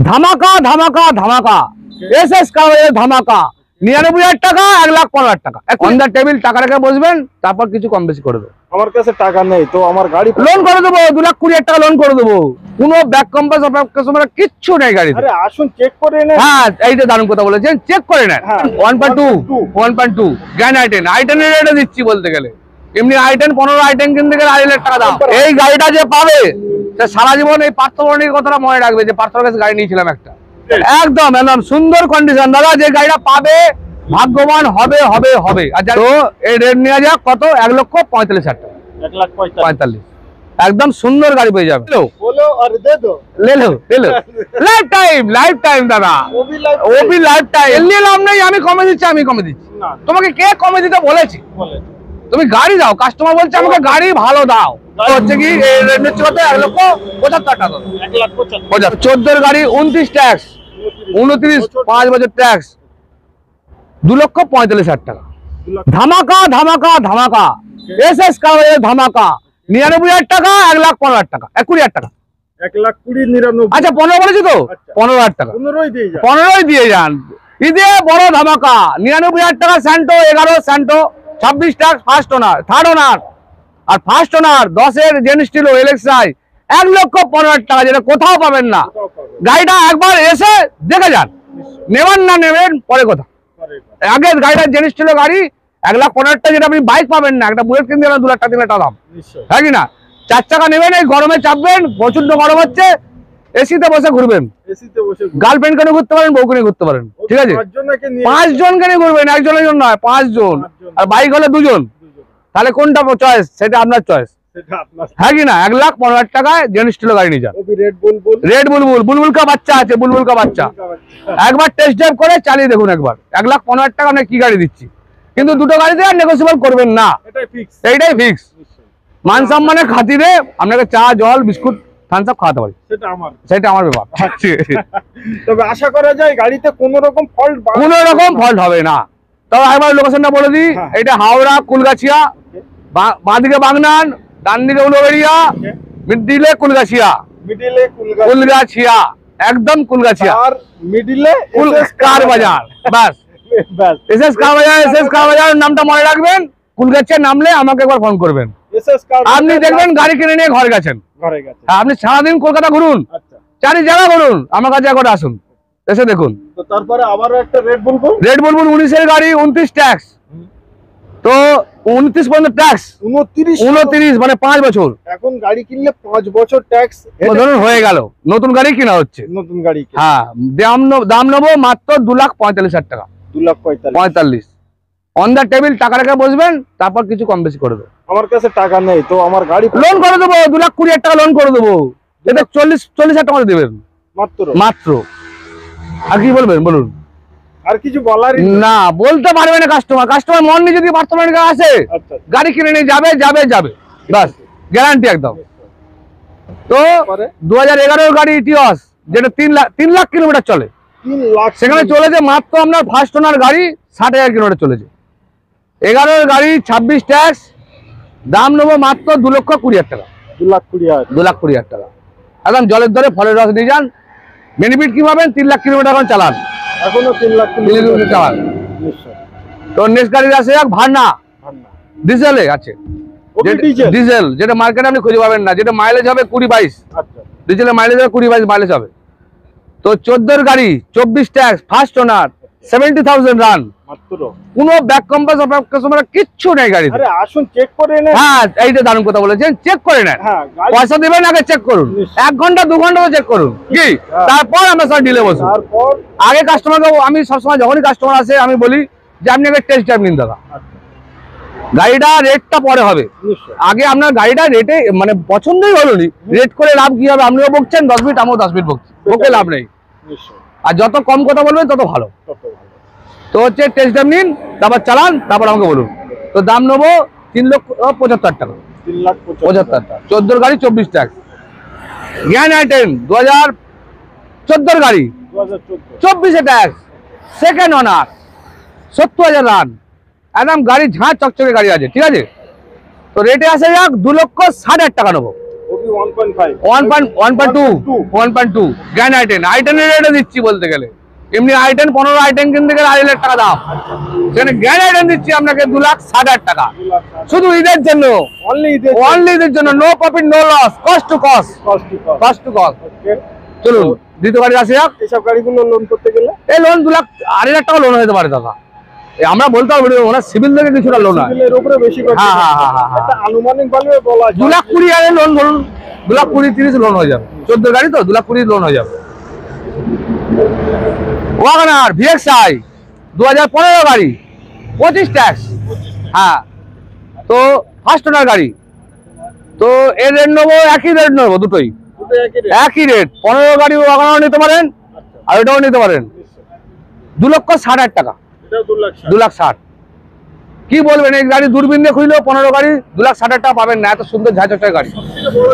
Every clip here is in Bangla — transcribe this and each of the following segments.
ধামাকা ধামাকা ধামাকা এসএস কারবারের ধামাকা ৯৯,০০০ টাকা ১,১৫,০০০ টাকা অন দ্য টেবিল টাকা রেখে বসবেন, তারপর কিছু কম বেশি করে দেবো। আমার কাছে টাকা নেই তো আমার গাড়ি লোন করে দেবো, ২,২০,০০০ টাকা লোন করে দেবো। কোনো ব্যাক কম্পাস অফ কিচ্ছু নেই গাড়ি। আরে আসুন চেক করে নেন। হ্যাঁ এইটা দারুণ কথা বলেছেন, চেক করে নেন। 1.2 গ্র্যান্ড i10 এর রেটে দিচ্ছি বলতে গেলে। এমনি i10 15 i10 কিনতে গেলে 2.5 লাখ টাকা দাম। এই গাড়িটা যে পাবে সে সারা জীবন এই পার্থবর্ণীর কথাটা মনে রাখবে যে পার্থর কাছে গাড়ি নিয়েছিলাম একটা। একদম একদম সুন্দর কন্ডিশন দাদা, যে গাড়িটা পাবে ভাগ্যবান হবে হবে হবে। আর তো এই রেট নেওয়া যাক কত, ১,৪৫,০০০ টাকা। 1,45,000 একদম সুন্দর গাড়ি পেয়ে যাবে। बोलो और दे दो। ले लो লাইফ টাইম দাদা, ওবি লাইফ টাইম। এমনি লাভ নেই, আমি কমে দিচ্ছি তোমাকে কে কমে দিতে বলেছি? তুমি গাড়ি দাও, কাস্টমার বলছে আমাকে গাড়ি ভালো দাও। হচ্ছে কি এই রেট হচ্ছে কত, ১,৭৫,০০০ টাকা। ১,৭৫,০০০ গাড়ি 29 ট্যাক্স, 29 5 বছর ট্যাক্স, 2,৪৫,০০০ টাকা। ধামাকা ধামাকা ধামাকা এসএস কারবারের ধামাকা ৯৯,০০০ টাকা ১,১৫,০০০ টাকা ২১,০০০ টাকা। 1,20,99। আচ্ছা ১৫ বলেছি তো, ১৫,০০০ টাকা 15ই দিয়ে যান। ঈদে বড় ধামাকা ৯৯,০০০ টাকা স্যান্টো, 11 স্যান্টো, 26 ট্যাক্স, ফার্স্ট ওনার, থার্ড ওনার। আর ফার্স্ট ওনার 10-এর জেনস্টিলো এলএক্সআই ১,১৫,০০০ টাকা, যেটা কোথাও পাবেন না। গাড়িটা একবার এসে দেখে যান, নেবেন না নেবেন পরে কথা। আগে গাড়িটা জেনস্টিলো গাড়ি ১,১৫,০০০ টাকা, যেটা আপনি বাইক পাবেন না। একটা বুলেট কিনতে গেলে 2 লাখ টাকা 3 লাখ টাকা দাম, হ্যাঁ কি না? 4 চাকা নেবেন, এই গরমে চাপবেন, প্রচন্ড গরম হচ্ছে, এসিতে বসে ঘুরবেন। গার্লফ্রেন্ড কেন ঘুরতে পারেন, বউ কেন ঘুরতে পারেন, ঠিক আছে? 5 জনকে নিয়ে ঘুরবেন, একজনের জন্য নয়, 5 জন। আর বাইক হলে 2 জন। তাহলে কোনটা চয়েস, সেটা আপনার চয়েস, হ্যাঁ কি না? ১,১৫,০০০ টাকায় জেনস্টিলো গাড়ি নিয়ে যান। রেড বুলবুল কা বাচ্চা আছে, বুলবুল কা বাচ্চা। একবার টেস্ট ড্রাইভ করে চালিয়ে দেখুন একবার। ১,১৫,০০০ টাকা আমি কি গাড়ি দিচ্ছি, কিন্তু দুটো গাড়িতে আর নেগোসিয়েবল করবেন না, এইটাই ফিক্স। মান সম্মানের খাতিরে আপনাকে চা জল বিস্কুট থামস আপ খাওয়াতে পারি, সেটা আমার ব্যাপার। তবে আশা করা যায় গাড়িতে কোনো রকম ফল্ট হবে না। তবে একবার লোকেশনটা বলে দিই, এটা হাওড়া কুলগাছিয়া, বাঁদিকে বাগনান, ডান দিকে উলুবেড়িয়া, মিডিলে কুলগাছিয়া, একদম কুলগাছিয়া আর মিডিলে কার বাজার। বাস এসএস কার বাজার নামটা মনে রাখবেন। কুলগাছিয়া নামলে আমাকে একবার ফোন করবেন, আপনি দেখবেন গাড়ি কিনে নিয়ে ঘরে গেছেন। আপনি সারাদিন কলকাতা ঘুরুন, 4 জায়গা ঘুরুন, আমার কাছে একবার আসুন, এসে দেখুন। তারপরে আবারও একটা রেড বুলবুল 19-এর গাড়ি 29 ট্যাক্স, তো 29 পর্যন্ত ট্যাক্স, 29 মানে 5 বছর। এখন গাড়ি কিনলে 5 বছর ট্যাক্স ধরুন হয়ে গেল, নতুন গাড়ি কিনা হচ্ছে, নতুন গাড়ি। হ্যাঁ দাম নেবো মাত্র 2,45,০০০ টাকা, 2,45,০০০ অন দ্য টেবিল টাকা রেখে বসবেন, তারপর কিছু কম বেশি করে দেবো। আমার কাছে টাকা নেই তো আমার গাড়ি লোন করে দেবো, 2,20,০০০ টাকা লোন করে দেবো। এতে 40,000 টাকা দেবেন মাত্র। আর কি বলবেন বলুন? আর কিছু বলার না, বলতে পারবে না কাস্টমার মন নিয়ে যদি বর্তমানে আসে গাড়ি কিনে নিয়ে যাবে বাস, গ্যারান্টি একদম। তো 2011 গাড়ি ইটিওস, যেটা 3 লাখ কিলোমিটার চলে, 3 লাখ সেখানে চলেছে মাত্র আপনার ফার্স্ট ওনার গাড়ি 60,000 কিলোমিটার চলেছে। 11 গাড়ি 26 ট্যাক্স, দাম নেবো মাত্র 2,20,000 টাকা, 2,20,000 টাকা। একদম জলের দরে ফলের রস নিয়ে যান। বেনিফিট কি পাবেন? 3 লাখ কিলোমিটার এখন চালান, এখনো 3 লাখ কিলোমিটার চালান। তো নেক্সট গাড়ি আছে ভার্না, ডিজেলে আছে, ডিজেল, যেটা মার্কেটে আপনি খুঁজে পাবেন না, যেটা মাইলেজ হবে 20-22। ডিজেলের মাইলেজ হবে 20-22 মাইলেজ হবে। তো 14 গাড়ি 24 ট্যাক্স, ফার্স্ট ওনার, 70,000 রান, কোনো ব্যাক কম্পাস কিচ্ছু নেই গাড়িতে। আসুন চেক করে নেন। হ্যাঁ এইটা দারুণ কথা বলেছেন, চেক করে নেন। পয়সা দেবেন, আগে চেক করুন, 1 ঘন্টা 2 ঘন্টা চেক করুন কি, তারপর আমরা সব ডিলে বসুন। আগে কাস্টমারকে আমি সবসময় যখনই কাস্টমার আসে আমি বলি যে আপনি আগে টেস্ট ড্রাইভ নিন দাদা, গাড়িটা রেটটা পরে হবে, আগে আপনার গাড়িটা রেটে মানে পছন্দই হলো নি, রেট করে লাভ কি হবে? আপনিও বকছেন 10 মিনিট, আমিও 10 মিনিট বকছি, বকে লাভ নেই। আর যত কম কথা বলবেন তত ভালো। তো হচ্ছে টেস্ট ড্রাইভ নিন, তারপর চালান, তারপর আমাকে বলুন। তো দাম নেবো 3,75,000 টাকা, 3,75,000 টাকা। 14 গাড়ি 24 ট্যাক্স, গ্র্যান্ড i10 2014 গাড়ি, 24 ট্যাক্স, সেকেন্ড ওনার, 70,000 রান, একদম গাড়ি ঝাঁ চকচকে গাড়ি আছে, ঠিক আছে? তো রেটে আসে যাক 2,60,000 টাকা নেবো, ওবি 1.5 1.2 গ্র্যান্ড i10 এর রেটে দিচ্ছি বলতে গেলে। এমনি i10 15 i10 কিনতে গেলে 2.5 লাখ টাকা দাম, সেখানে গ্র্যান্ড i10 দিচ্ছি আপনাকে 2,60,000 টাকা শুধু ঈদের জন্য, অনলি ঈদের জন্য। No profit no loss, cost to cost. চলুন দ্বিতীয় গাড়ি আসে যাক। এইসব গাড়িগুলো লোন করতে গেলে এই লোন 2,00,000 টাকা লোন হতে পারে দাদা। আমরা বলতে পারবো ওনার সিভিল থেকে কিছুটা লোন হয়, সিভিলের উপরে বেশি করে। একটা আনুমানিক ভাবে বলা যায় 2,20,000 লোন ধরুন, 2,20,30 লোন হয়ে যাবে। 14 গাড়ি তো 2,20,000 লোন হয়ে যাবে। ওয়াগনার VXI 2015 গাড়ি, 25 ট্যাক্স। হ্যাঁ, তো ফার্স্ট ওনার গাড়ি, তো এর রেট নেবো, একই রেট নেবো, দুটোই একই রেট। 15 গাড়ি ওয়াগনার নিতে পারেন, আর এটাও নিতে পারেন। 2,60,000 টাকা, 2,60,000। কি বলবেন, এই গাড়ি দূরবীন দিয়ে খুঁজলেও 15 গাড়ি 2,60,000 টাকা পাবেন না। এত সুন্দর ঝাঁচটার গাড়ি,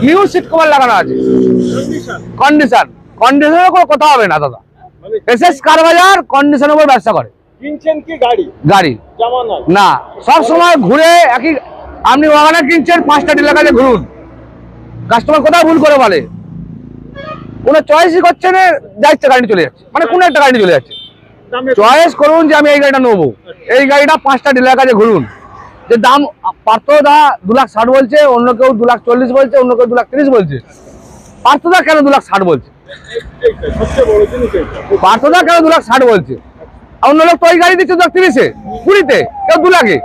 নিউ সিট কভার লাগানো আছে, কন্ডিশনের কোনো কথা হবে না দাদা। এসএস কার বাজার কন্ডিশনের উপর ব্যবসা করে। কিনছেন কি গাড়ি না, সব সময় ঘুরে একই। আপনি ওয়াগনার কিনছেন, 5টা ডিলার কাছে ঘুরুন, কাস্টমার কোথাও ভুল করে বলে, কোনো চয়েসই করছে না, যাচ্ছে গাড়ি চলে যাচ্ছে, মানে কোনো একটা গাড়ি চলে যাচ্ছে। চয়েস করুন যে আমি এই গাড়িটা নেবো, এই গাড়িটা 5টা ডিলার কাছে ঘুরুন, যে দাম পার্থদা 2,60,000 বলছে, অন্য কেউ 2,40,000 বলছে, অন্য কেউ 2,30,000 বলছে, পার্থদা কেন 2,60,000 বলছে, পার্থদা কেন 2,60,000 বলছে, অন্য লোক তো ওই গাড়ি দিচ্ছে 2,30,000 20-তে, কেউ 2 লাখে।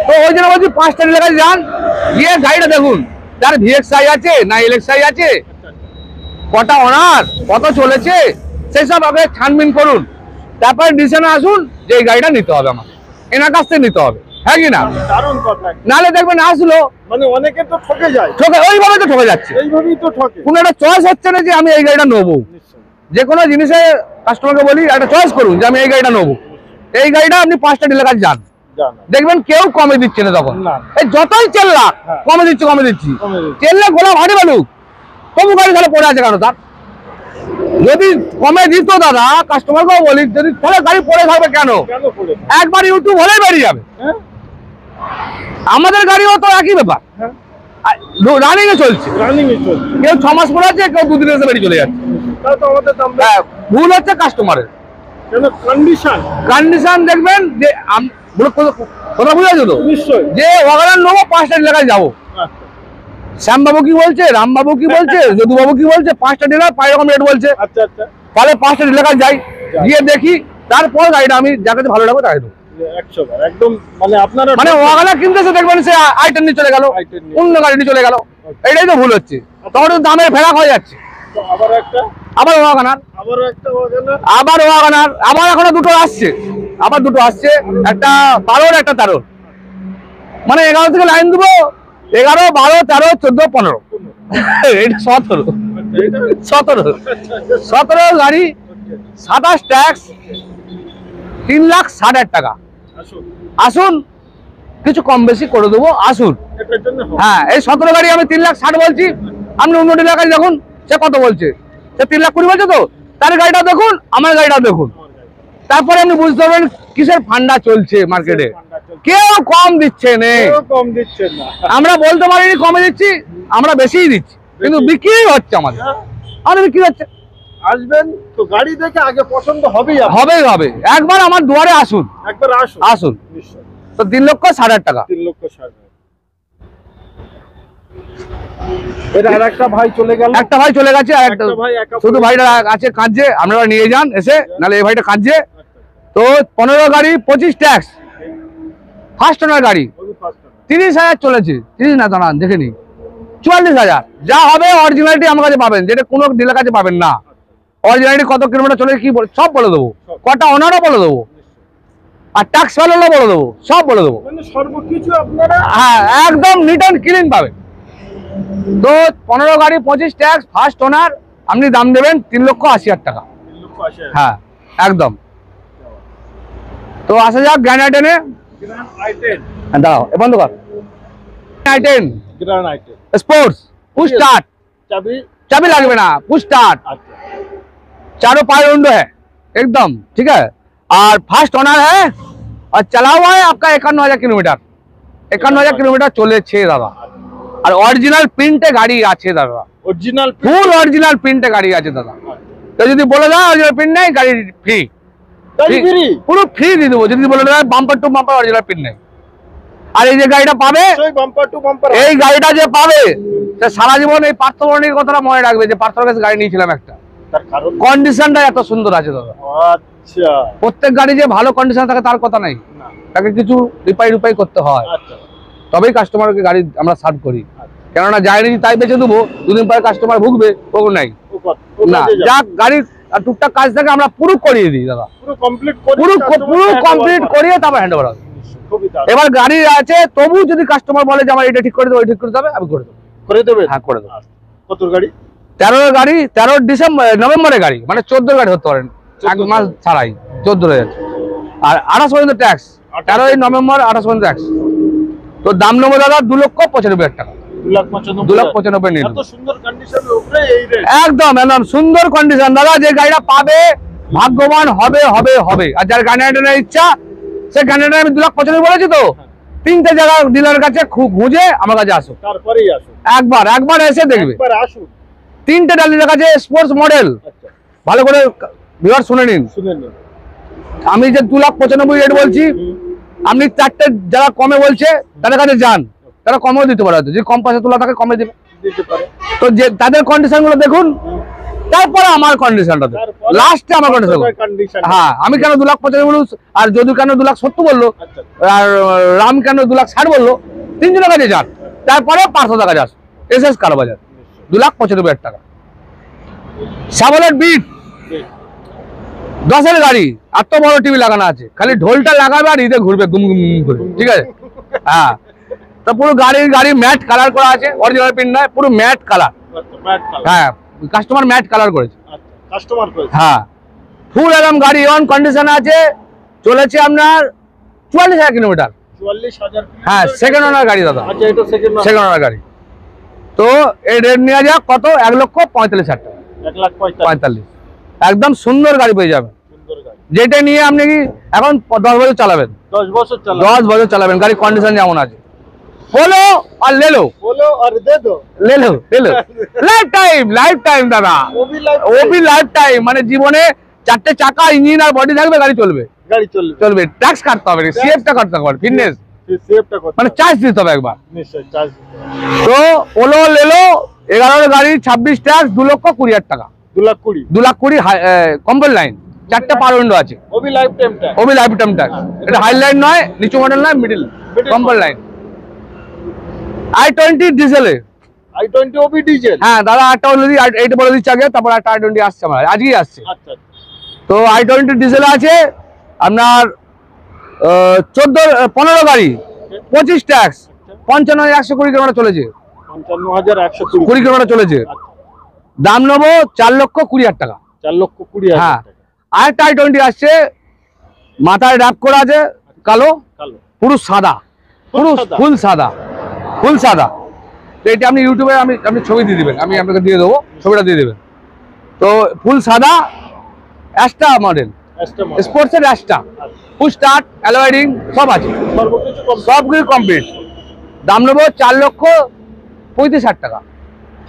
তো ওই জন্য বলছি 5টা ডিলার কাছে যান, গিয়ে গাড়িটা দেখুন, তার VXI আছে না LXI আছে, কটা অনার, কত চলেছে, সেই সব আগে ছানবিন করুন, তারপরে ডিসিশনে আসুন যে এই গাড়িটা নিতে হবে, আমার এনার কাছ থেকে নিতে হবে। হ্যাঁ কি না? নাহলে দেখবেন আসলো, মানে অনেকে তো ঠকে যায়, ওইভাবে তো ঠকে যাচ্ছে, এইভাবেই তো ঠকে। কোনো একটা চয়েস হচ্ছে না যে আমি এই গাড়িটা নেবো। যে কোনো জিনিসে কাস্টমারকে বলি একটা চয়েস করুন যে আমি এই গাড়িটা নেবো। এই গাড়িটা আপনি 5টা ডিলার কাছে যান, দেখবেন কেউ কমে দিচ্ছে না। তখন এই যতই চেল্লা কমে দিচ্ছি, চেল্লে গোলা ভারী বালুক, তবু গাড়ি তাহলে পড়ে আছে কেন? তার যদি কমে দিত দাদা, কাস্টমারকেও বলি, যদি তাহলে গাড়ি পড়ে থাকবে কেন? একবার ইউটিউব হলেই বেরিয়ে যাবে। আমাদের গাড়িও তো একই ব্যাপার, রানিং এ চলছে, কেউ 6 মাস পরে আছে, কেউ 2 দিনে এসে বেরিয়ে চলে যাচ্ছে। ভুল হচ্ছে কাস্টমারের। কন্ডিশন দেখবেন যে কথা বুঝেছো তো, যে ওয়াগনার নেবো 5টা ডিলার যাবো, শ্যামবাবু কি বলছে, রামবাবু কি বলছে, যদুবাবু কি বলছে, 5টা ডিলার 5 রকম রেট বলছে। তাহলে 5টা ডিলার যাই, গিয়ে দেখি, তারপর গাড়িটা আমি যাকে ভালো লাগবে তাই দেবো। একদম মানে ওয়াগনার কিনতেছে, দেখবেন সে i10 নিয়ে চলে গেল, অন্য গাড়ি নিয়ে চলে গেল, এটাই তো ভুল হচ্ছে। তখন দামের ফেরাক হয়ে যাচ্ছে। আবার ওয়াগনার, আবার এখনো দুটো আসছে, একটা 12 একটা 13, মানে 11 থেকে লাইন দেবো, 11, 12, 13, 14, 15, এটা 17 গাড়ি, 27 ট্যাক্স, 3,60,000 টাকা। আসুন, কিছু কম বেশি করে দেবো, আসুন। হ্যাঁ, এই 17 গাড়ি আমি 3,60,000 বলছি, আপনি অন্য ডিলার কাছে দেখুন সে কত বলছে, সে 3,20,000 বলছে, তো তার গাড়িটা দেখুন, আমার গাড়িটা দেখুন, তারপরে আপনি বুঝতে পারবেন কিসের ফান্ডা চলছে মার্কেটে। কেউ কম দিচ্ছে না, আমরা বলতে পারিনি কমে দিচ্ছি, আমরা বেশিই দিচ্ছি, কিন্তু বিক্রি হচ্ছে, আমাদের বিক্রি হচ্ছে। আসবেন তো গাড়ি দেখে আগে পছন্দ হবেই হবে। একবার আমার দুয়ারে আসুন, আসুন। তো 3,60,000 টাকা। 3,60,000। একটা ভাই চলে গেছে, শুধু ভাইটা আছে কাঁদছে, আপনারা নিয়ে যান এসে, নাহলে এই ভাইটা কাঁদছে। তো 15 গাড়ি 25 ট্যাক্স, ফার্স্ট ওনার গাড়ি, 30,000 চলেছে, 30 না দাঁড়ান দেখে নি, 44,000। যা হবে অরিজিনালিটি আমার কাছে পাবেন, যেটা কোনো ডিলার কাছে পাবেন না। অরিজিনালিটি কত কিলোমিটার চলে কি সব বলে দেবো, কটা ওনারও বলে দেবো, আর ট্যাক্স ফেলারও বলে দেবো, সব বলে দেবো। সর্বকিছু আপনারা হ্যাঁ, একদম নিট অ্যান্ড ক্লিন পাবেন। তো 15 গাড়ি 25 ট্যাক্স, ফার্স্ট ওনার, আপনি দাম দেবেন 3,80,000 টাকা। হ্যাঁ, একদম। তো আসা যাক গ্র্যান্ড i10-এ। দাঁড়াও, এ বন্ধ কর। i10 स्पोर्ट्स पुश स्टार्ट, चाबी लगेगा ना, पुश स्टार्ट, चारों पावर विंडो है एकदम ठीक है, और फास्ट ओनर है, और चला हुआ है आपका 51,000 किलोमीटर, 51,000 किलोमीटर चले दादा। আর অরিজিনাল প্রিন্টে গাড়ি আছে দাদা, অরিজিনাল ফুল অরিজিনাল প্রিন্টে গাড়ি আছে দাদা। তো যদি বলে দাও অরিজিনাল প্রিন্ট নেই, গাড়ি ফ্রি, পুরো ফ্রি দিয়ে দেবো। যদি বলে দাও bumper to bumper original print নেই। আর এই যে গাড়িটা পাবে, এই গাড়িটা যে পাবে সে সারা জীবন এই পার্থবর্ণীর কথাটা মনে রাখবে যে পার্থর কাছে গাড়ি নিয়েছিলাম একটা। কন্ডিশনটা এত সুন্দর আছে দাদা। আচ্ছা, প্রত্যেক গাড়ি যে ভালো কন্ডিশন থাকে তার কথা নাই, তাকে কিছু রিপাই করতে হয়, তবেই কাস্টমারকে গাড়ি আমরা সার্ভ করি। কেননা যায়নি তাই বেঁচে দেবো, দুদিন পরে কাস্টমার ভুগবে, ও নাই না। যা গাড়ির টুকটাক কাজ থাকে আমরা পুরো করিয়ে দিই দাদা, পুরো কমপ্লিট করিয়ে তারপর হ্যান্ড ওভার হবে। এবার গাড়ি আছে, তবু যদি কাস্টমার বলে যে আমার এটা ঠিক করে দেবো, ঠিক করে দেবে, আমি করে দেবো। করে দেবে? হ্যাঁ, করে দেবো। কত গাড়ি? 13 গাড়ি, 13 নভেম্বরের গাড়ি, মানে 14 গাড়ি ধরতে পারেন, 1 মাস ছাড়াই 14 হয়ে যাচ্ছে। আর 28 পর্যন্ত ট্যাক্স, 13 নভেম্বর 28 পর্যন্ত ট্যাক্স। তো দাম নেবো দাদা 2,95,000 টাকা। 2,95,000 নিন। একদম একদম সুন্দর কন্ডিশন দাদা। যে গাড়িটা পাবে ভাগ্যবান হবে হবে হবে। আর যার গাড়ি নেওয়ার ইচ্ছা, সে গাড়ি আমি 2,95,000 বলেছি তো, 3টে জায়গা ডিলারের কাছে খুঁজে আমার কাছে আসো, তারপরেই আসো। একবার এসে দেখবে। 3টে ডিলারের কাছে স্পোর্টস মডেল। ভালো করে ভিউয়ার শুনে নিন। আমি যে 2,95,000 রেট বলছি, আপনি 4টে যারা কমে বলছে তাদের কাছে যান, তারা কমেও দিতে পারে, যদি কম পয়সা তোলা থাকে কমে দিবে। তো যে তাদের কন্ডিশন গুলো দেখুন, তারপরে আমার কন্ডিশনটা লাস্টে আমার কন্ডিশন। হ্যাঁ, আমি কেন 2,95,000 বলবো, আর যদু কেন 2,70,000 বললো, আর রাম কেন 2,60,000 বললো, 3 জনের কাছে যান, তারপরে 500 টাকা যাস এসএস কার বাজার 2,75,000 টাকা। সাবলেট বিট 10-এর গাড়ি, এত বড় টিভি লাগানো আছে, খালি ঢোলটা লাগাবে আর ঈদে ঘুরবে গুম গুম করে, ঠিক আছে? হ্যাঁ, তো পুরো গাড়ি ম্যাট কালার করা আছে, অরিজিনাল প্রিন্ট নয়, পুরো ম্যাট কালার। হ্যাঁ, কাস্টমার ম্যাট কালার করেছে। হ্যাঁ, ফুল একদম গাড়ি অন কন্ডিশন আছে, চলেছে আপনার 44,000 কিলোমিটার। হ্যাঁ, সেকেন্ড ওনার গাড়ি দাদা, সেকেন্ড ওনার গাড়ি। তো এই রেট নেওয়া যাক কত? 1,45,000 টাকা। 1,45,000 একদম সুন্দর গাড়ি পেয়ে যাবেন, যেটা নিয়ে আপনি কি এখন 10 বছর চালাবেন, 10 বছর চালাবেন। গাড়ি কন্ডিশন যেমন আছে, বলো আর লেলো, লেলো লাইফ টাইম দাদা, ওবি লাইফ টাইম। মানে জীবনে 4টে চাকা, ইঞ্জিন আর বডি থাকবে, গাড়ি চলবে। ট্যাক্স কাটতে হবে, সিএফটা কাটতে হবে, ফিটনেস মানে চার্জ দিতে হবে একবার। তো ওলো লেলো 11 গাড়ি, 26 ট্যাক্স, 2,20,000 টাকা। 2,20,000 কম্পেল লাইন, 4টে পার উইন্ডো আছে, ওবি লাইফ টাইম ট্যাক্স। এটা হাই লাইন নয়, নিচু মডেল নয়, মিডিল কম্পেল লাইন। i20 ডিজেলে, i20 ওবি ডিজেল। হ্যাঁ দাদা, একটা অলরেডি 8 বলে দিচ্ছি আগে, তারপর একটা i20 আসছে, আমার আজকেই আসছে। তো i20 ডিজেলে আছে আপনার 15 গাড়ি, 25 ট্যাক্স, 55,120 কিলোমিটার চলেছে, 55,120 কিলোমিটার চলেছে। দাম নেবো 4,20,000 টাকা। 4,20,000। হ্যাঁ, আরেকটা i20 আসছে, মাথায় র‍্যাপ করা আছে, কালো, পুরো সাদা, পুরো ফুল সাদা। তো এটা আপনি ইউটিউবে আপনি ছবি দিয়ে দিবেন, আমি আপনাকে দিয়ে দেবো, ছবিটা দিয়ে দেবেন। তো ফুল সাদা, অ্যাস্টা মডেল, স্পোর্টসের অ্যাস্টা, ফুল স্টার্ট, অ্যালয়েডিং সব আছে, সবগুলো কমপ্লিট। দাম নেবো 4,35,000 টাকা।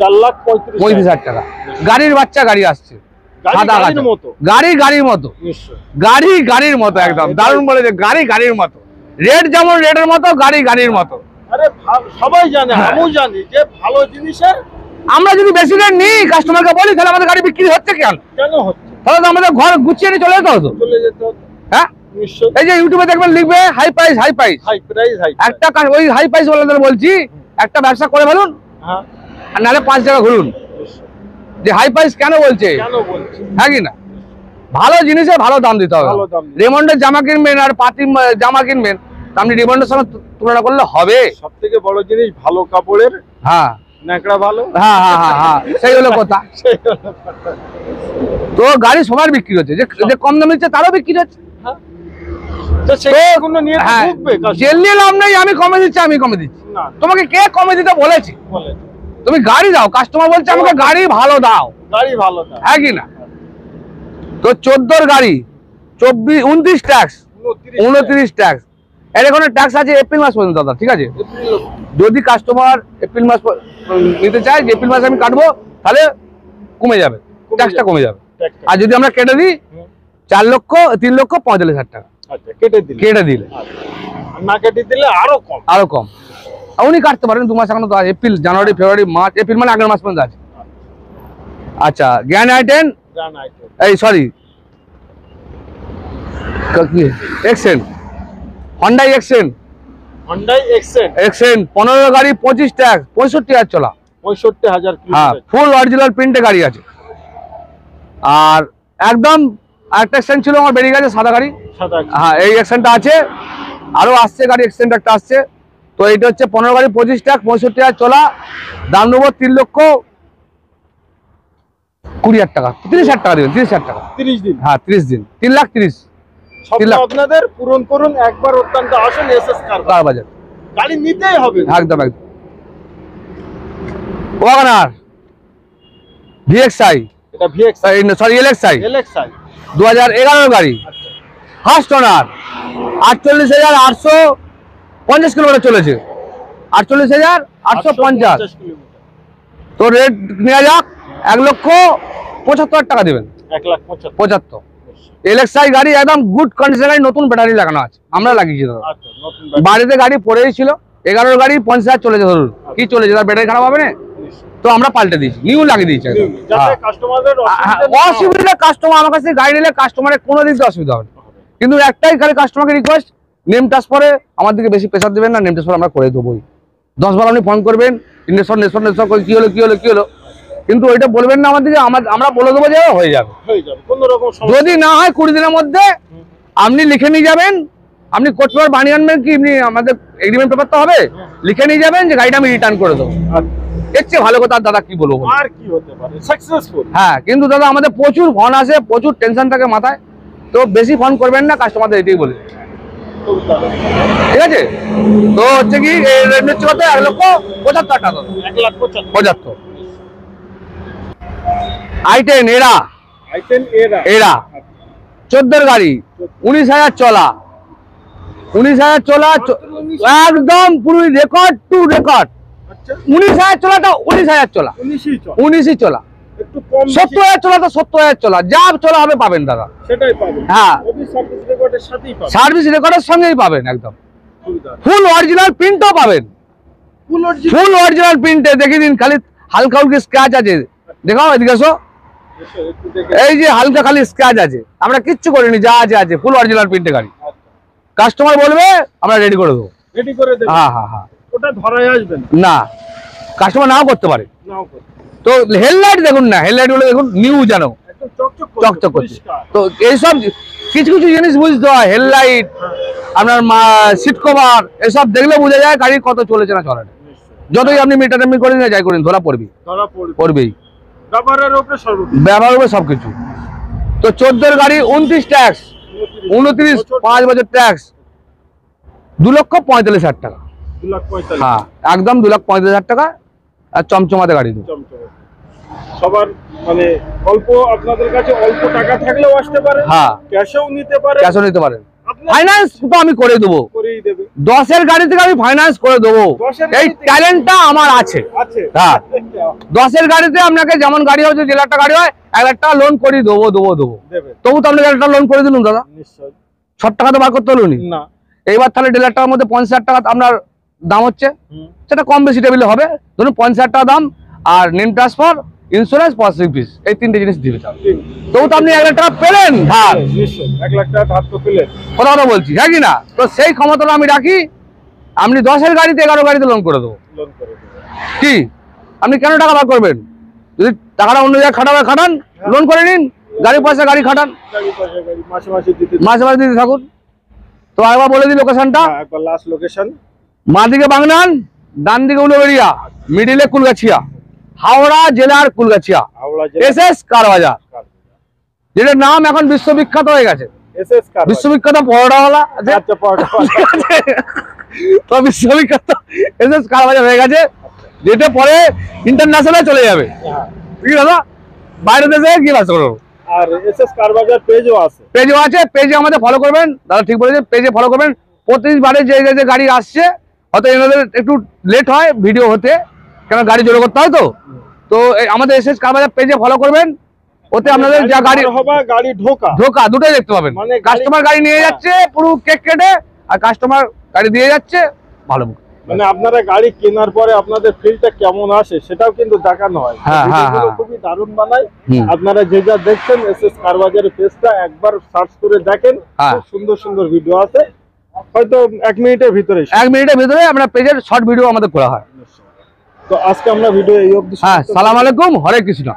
4,35,000 টাকা। গাড়ির বাচ্চা গাড়ি আসছে, সাদা গাড়ির মতো, গাড়ির মতো একদম দারুণ বলেছে, গাড়ির মতো। রেট যেমন রেটের মতো, গাড়ির মতো। আরে সবাই জানে, আমিও জানি যে ভালো জিনিসের আমরা যদি বেশি রেট নিই, কাস্টমারকে বলি, তাহলে আমাদের গাড়ি বিক্রি হচ্ছে কেন হচ্ছে? তাহলে তো আমাদের ঘর গুছিয়ে নিয়ে চলে যেতে হতো। হ্যাঁ, এই যে ইউটিউবে দেখবেন লিখবে হাই প্রাইস, একটা ওই হাই প্রাইস বলে বলছি, একটা ব্যবসা করে ফেলুন, আর নাহলে 5 জায়গা ঘুরুন। যে হাই প্রাইস কেন বলছে, হ্যাঁ কি না? ভালো জিনিসে ভালো দাম দিতে হবে। রেমন্ডের জামা কিনবেন আর পাতি জামা কিনবেন, আপনি রেমন্ডের সঙ্গে তুলনা করলে হবে? সব থেকে বড় জিনিস ভালো কাপড়ের, হ্যাঁ ন্যাকড়া ভালো, হ্যাঁ সেই হলো কথা। তো গাড়ি সবার বিক্রি হচ্ছে, যে কম দামে দিচ্ছে তারও বিক্রি হচ্ছে। লাভ নেই, আমি কমে দিচ্ছি, তোমাকে কে কমে দিতে বলেছি? তুমি গাড়ি দাও, কাস্টমার বলছে আমাকে গাড়ি ভালো দাও, হ্যাঁ কি না? তো 14 গাড়ি, 29 ট্যাক্স, 29 ট্যাক্স, এর কোনো ট্যাক্স আছে এপ্রিল মাস পর্যন্ত দাদা, ঠিক আছে? যদি কাস্টমার এপ্রিল মাস নিতে চায় যে এপ্রিল মাসে আমি কাটবো, তাহলে কমে যাবে, ট্যাক্সটা কমে যাবে। আর যদি আমরা কেটে দিই 3,45,000 টাকা কেটে দিলে, না কেটে দিলে আরো কম। উনি কাটতে পারেন 2 মাস এখনো তো আছে, এপ্রিল, জানুয়ারি, ফেব্রুয়ারি, মার্চ, এপ্রিল মানে আগের মাস পর্যন্ত আছে। আচ্ছা, জ্ঞান আইটেন, এই সরি এক্সেন্ট, হন্ডাই এক্সেন্ট 15 গাড়ি 25 ট্যাক্স, 65,000 চলা, 65,000। হ্যাঁ, ফুল অরিজিনাল প্রিন্টে গাড়ি আছে। আর একদম একটা এক্সেন্ট ছিল আমার, বেরিয়ে গেছে, সাদা গাড়ি। হ্যাঁ, এই এক্সেন্টটা আছে, আরো আসছে গাড়ি, এক্সেন্ট একটা আসছে। তো এইটা হচ্ছে 15 গাড়ি 25 ট্যাক্স, 65,000 চলা, দাম নেবো 3,20,000 টাকা, 30,000 টাকা দেবেন, 30,000 টাকা 30 দিন। হ্যাঁ 30 দিন, 3,30,000। আপনাদের পূরণ করুন, একবার অত্যন্ত আসুন এসএস কার বাজার, গাড়ি নিতেই হবে। একদম একদম। ওয়াগনার ভিএক্সআই, এটা ভিএক্সআই, সরি এলএক্সআই 2011 গাড়ি, ফার্স্ট ওনার, 48,850 কিলোমিটার চলেছে, 48,850। তো রেট নেওয়া যাক, 1,75,000 টাকা দেবেন, 1,75,000। এলএক্সআই গাড়ি একদম গুড কন্ডিশন গাড়ি, নতুন ব্যাটারি লাগানো আছে, আমরা লাগিয়েছি দাদা। বাড়িতে গাড়ি পড়েই ছিল, 11 গাড়ি 50,000 চলেছে, ধরুন কি চলেছে, তার ব্যাটারি খারাপ হবে না, তো আমরা পাল্টে দিয়েছি, নিউ লাগিয়ে দিয়েছি। অসুবিধা, কাস্টমার আমার কাছে গাড়ি নিলে কাস্টমারের কোনো দিক দিয়ে অসুবিধা হবে না, কিন্তু একটাই খালি কাস্টমারকে রিকোয়েস্ট, নেম ট্রান্সফারে আমার দিকে বেশি প্রেশার দেবেন না, নেম ট্রান্সফার আমরা করে দেবোই। 10 বার আপনি ফোন করবেন, নেশন করে কি হলো, কিন্তু ওইটা বলবেন না আমার দিকে, আমরা বলে দেবো যে হয়ে যাবে। যদি না হয় 20 দিনের মধ্যে আপনি লিখে নিয়ে যাবেন, আপনি কোর্ট পেপার বানিয়ে আনবেন, কি আপনি আমাদের এগ্রিমেন্ট পেপার তো হবে, লিখে নিয়ে যাবেন যে গাড়িটা আমি রিটার্ন করে দেবো। এর চেয়ে ভালো কথা দাদা কি বলবো, আর কি হতে পারে, সাকসেসফুল। হ্যাঁ, কিন্তু দাদা আমাদের প্রচুর ফোন আসে, প্রচুর টেনশন থাকে মাথায়, তো বেশি ফোন করবেন না, কাস্টমারদের এটাই বলে, ঠিক আছে? তো হচ্ছে কি, রেট হচ্ছে কত, 1,75,000 টাকা, 1,75,000। i10 এরা 14 গাড়ি, 19,000 চলা, 19,000 চলা, একদম পুরো রেকর্ড টু রেকর্ড। 19,000 চলাটা 19,000 চলা, 19ই চলা, 70,000 চলা তো 70,000 চলা, যা চলা হবে পাবেন দাদা, সেটাই পাবেন। হ্যাঁ, সার্ভিস রেকর্ডের সাথেই পাবেন, সার্ভিস রেকর্ডের সঙ্গেই পাবেন, একদম ফুল অরিজিনাল প্রিন্টও পাবেন, ফুল অরিজিনাল প্রিন্টে। দেখে দিন, খালি হালকা হালকা স্ক্র্যাচ আছে, দেখাও এদিকে এসো, এই যে হালকা খালি স্ক্র্যাচ আছে, আমরা কিচ্ছু করিনি, যা আছে আছে, ফুল অরিজিনাল প্রিন্টে গাড়ি। কাস্টমার বলবে আমরা রেডি করে দেবো, রেডি করে দেব। হ্যাঁ হ্যাঁ হ্যাঁ, ওটা ধরাই আসবে না, কাস্টমার নাও করতে পারে। নাও করতে, তো হেডলাইট দেখুন না, হেডলাইট গুলো দেখুন নিউ, জানো একদম চকচক করছে। তো এইসব কিছু কিছু জিনিস বুঝতে হয়, হেডলাইট, আপনার সিট কভার, এসব দেখলে বোঝা যায় গাড়ি কত চলেছে না চলে না। যতই আপনি মিটার টাইমিং করেন না যাই করেন, ধরা পড়বেই, ব্যবহার হবে সবকিছু। তো 14 গাড়ি 29 ট্যাক্স, 29 5 বছর ট্যাক্স, 2,45,000 টাকা, হ্যাঁ একদম 2,45,000 টাকা। আর চমচমাতে গাড়ি সবার মানে অল্প, আপনাদের কাছে অল্প টাকা থাকলেও আসতে পারে, হ্যাঁ ক্যাশও নিতে পারে, ফাইন্যান্স তো আমি করে দেবো, 10-এর গাড়ি থেকে আমি ফাইন্যান্স করে দেবো, এই ট্যালেন্টটা আমার আছে। হ্যাঁ, 10-এর গাড়িতে আপনাকে যেমন গাড়ি হচ্ছে 1 লাখ টাকা গাড়ি হয়, 1 লাখ টাকা লোন করি দেবো, তবু তো আপনি 1 লাখ টাকা লোন করে দিলুন দাদা, সব টাকা তো বার করতে হলো না। এইবার তাহলে 1.5 লাখ টাকার মধ্যে 50,000 টাকা আপনার দাম হচ্ছে, সেটা কম বেশি টেবিলে হবে, ধরুন 50,000 টাকা দাম, আর name transfer, insurance, processing fees, এই 3টে জিনিস দিবে, তবু তো আপনি 1 লাখ টাকা পেলেন ধার, 1 লাখ টাকা ধার তো পেলেন, কথা বলছি, হ্যাঁ কি না? তো সেই ক্ষমতাটা আমি রাখি, আপনি 10-এর গাড়িতে 11 গাড়িতে লোন করে দেবো, কি আপনি কেন টাকা বার করবেন? যদি টাকাটা অন্য জায়গায় খাটান, লোন করে নিন, গাড়ি পয়সা গাড়ি খাটান, মাসে মাসে দিতে থাকুন। তো একবার বলে দিই লোকেশনটা, মা দিকে বাগনান, ডান দিকে উলুবেড়িয়া, মিডিলে কুলগাছিয়া, হাওড়া জেলার কুলগাছিয়া, এসএস কার বাজার, যেটার নাম এখন বিশ্ববিখ্যাত হয়ে গেছে, বিশ্ববিখ্যাত পরোটাওয়ালা, তো বিশ্ববিখ্যাত এসএস কার বাজার হয়ে গেছে, যেটা পরে ইন্টারন্যাশনাল চলে যাবে, ঠিক আছে দাদা, বাইরে দেশে কি বাস করবো। আর এসএস কার বাজার পেজও আছে, পেজে আমাদের ফলো করবেন দাদা, ঠিক বলেছেন, পেজে ফলো করবেন, প্রতিবারে যে যে গাড়ি আসছে হয়তো এনাদের একটু লেট হয় ভিডিও হতে, কেন গাড়ি জোরে করতে হয়। তো আমাদের এসএস কার বাজার পেজে ফলো করবেন, ওতে আপনাদের যা গাড়ি গাড়ি ঢোকা দুটোই দেখতে পাবেন। কাস্টমার গাড়ি নিয়ে যাচ্ছে পুরো কেক কেটে, আর কাস্টমার গাড়ি দিয়ে যাচ্ছে ভালো। মানে আপনারা গাড়ি কেনার পরে আপনাদের ফিলটা কেমন আসে সেটাও কিন্তু দেখানো হয়। খুবই দারুণ বানায়। আপনারা যে যা দেখছেন এসএস কার বাজারের পেজটা একবার সার্চ করে দেখেন, খুব সুন্দর সুন্দর ভিডিও আছে। হয়তো 1 মিনিটের ভিতরে আমরা পেজের শর্ট ভিডিও আমাদের করা হয়। তো আজকে আমরা ভিডিও এই অবধি। সালাম আলাইকুম, হরে কৃষ্ণ।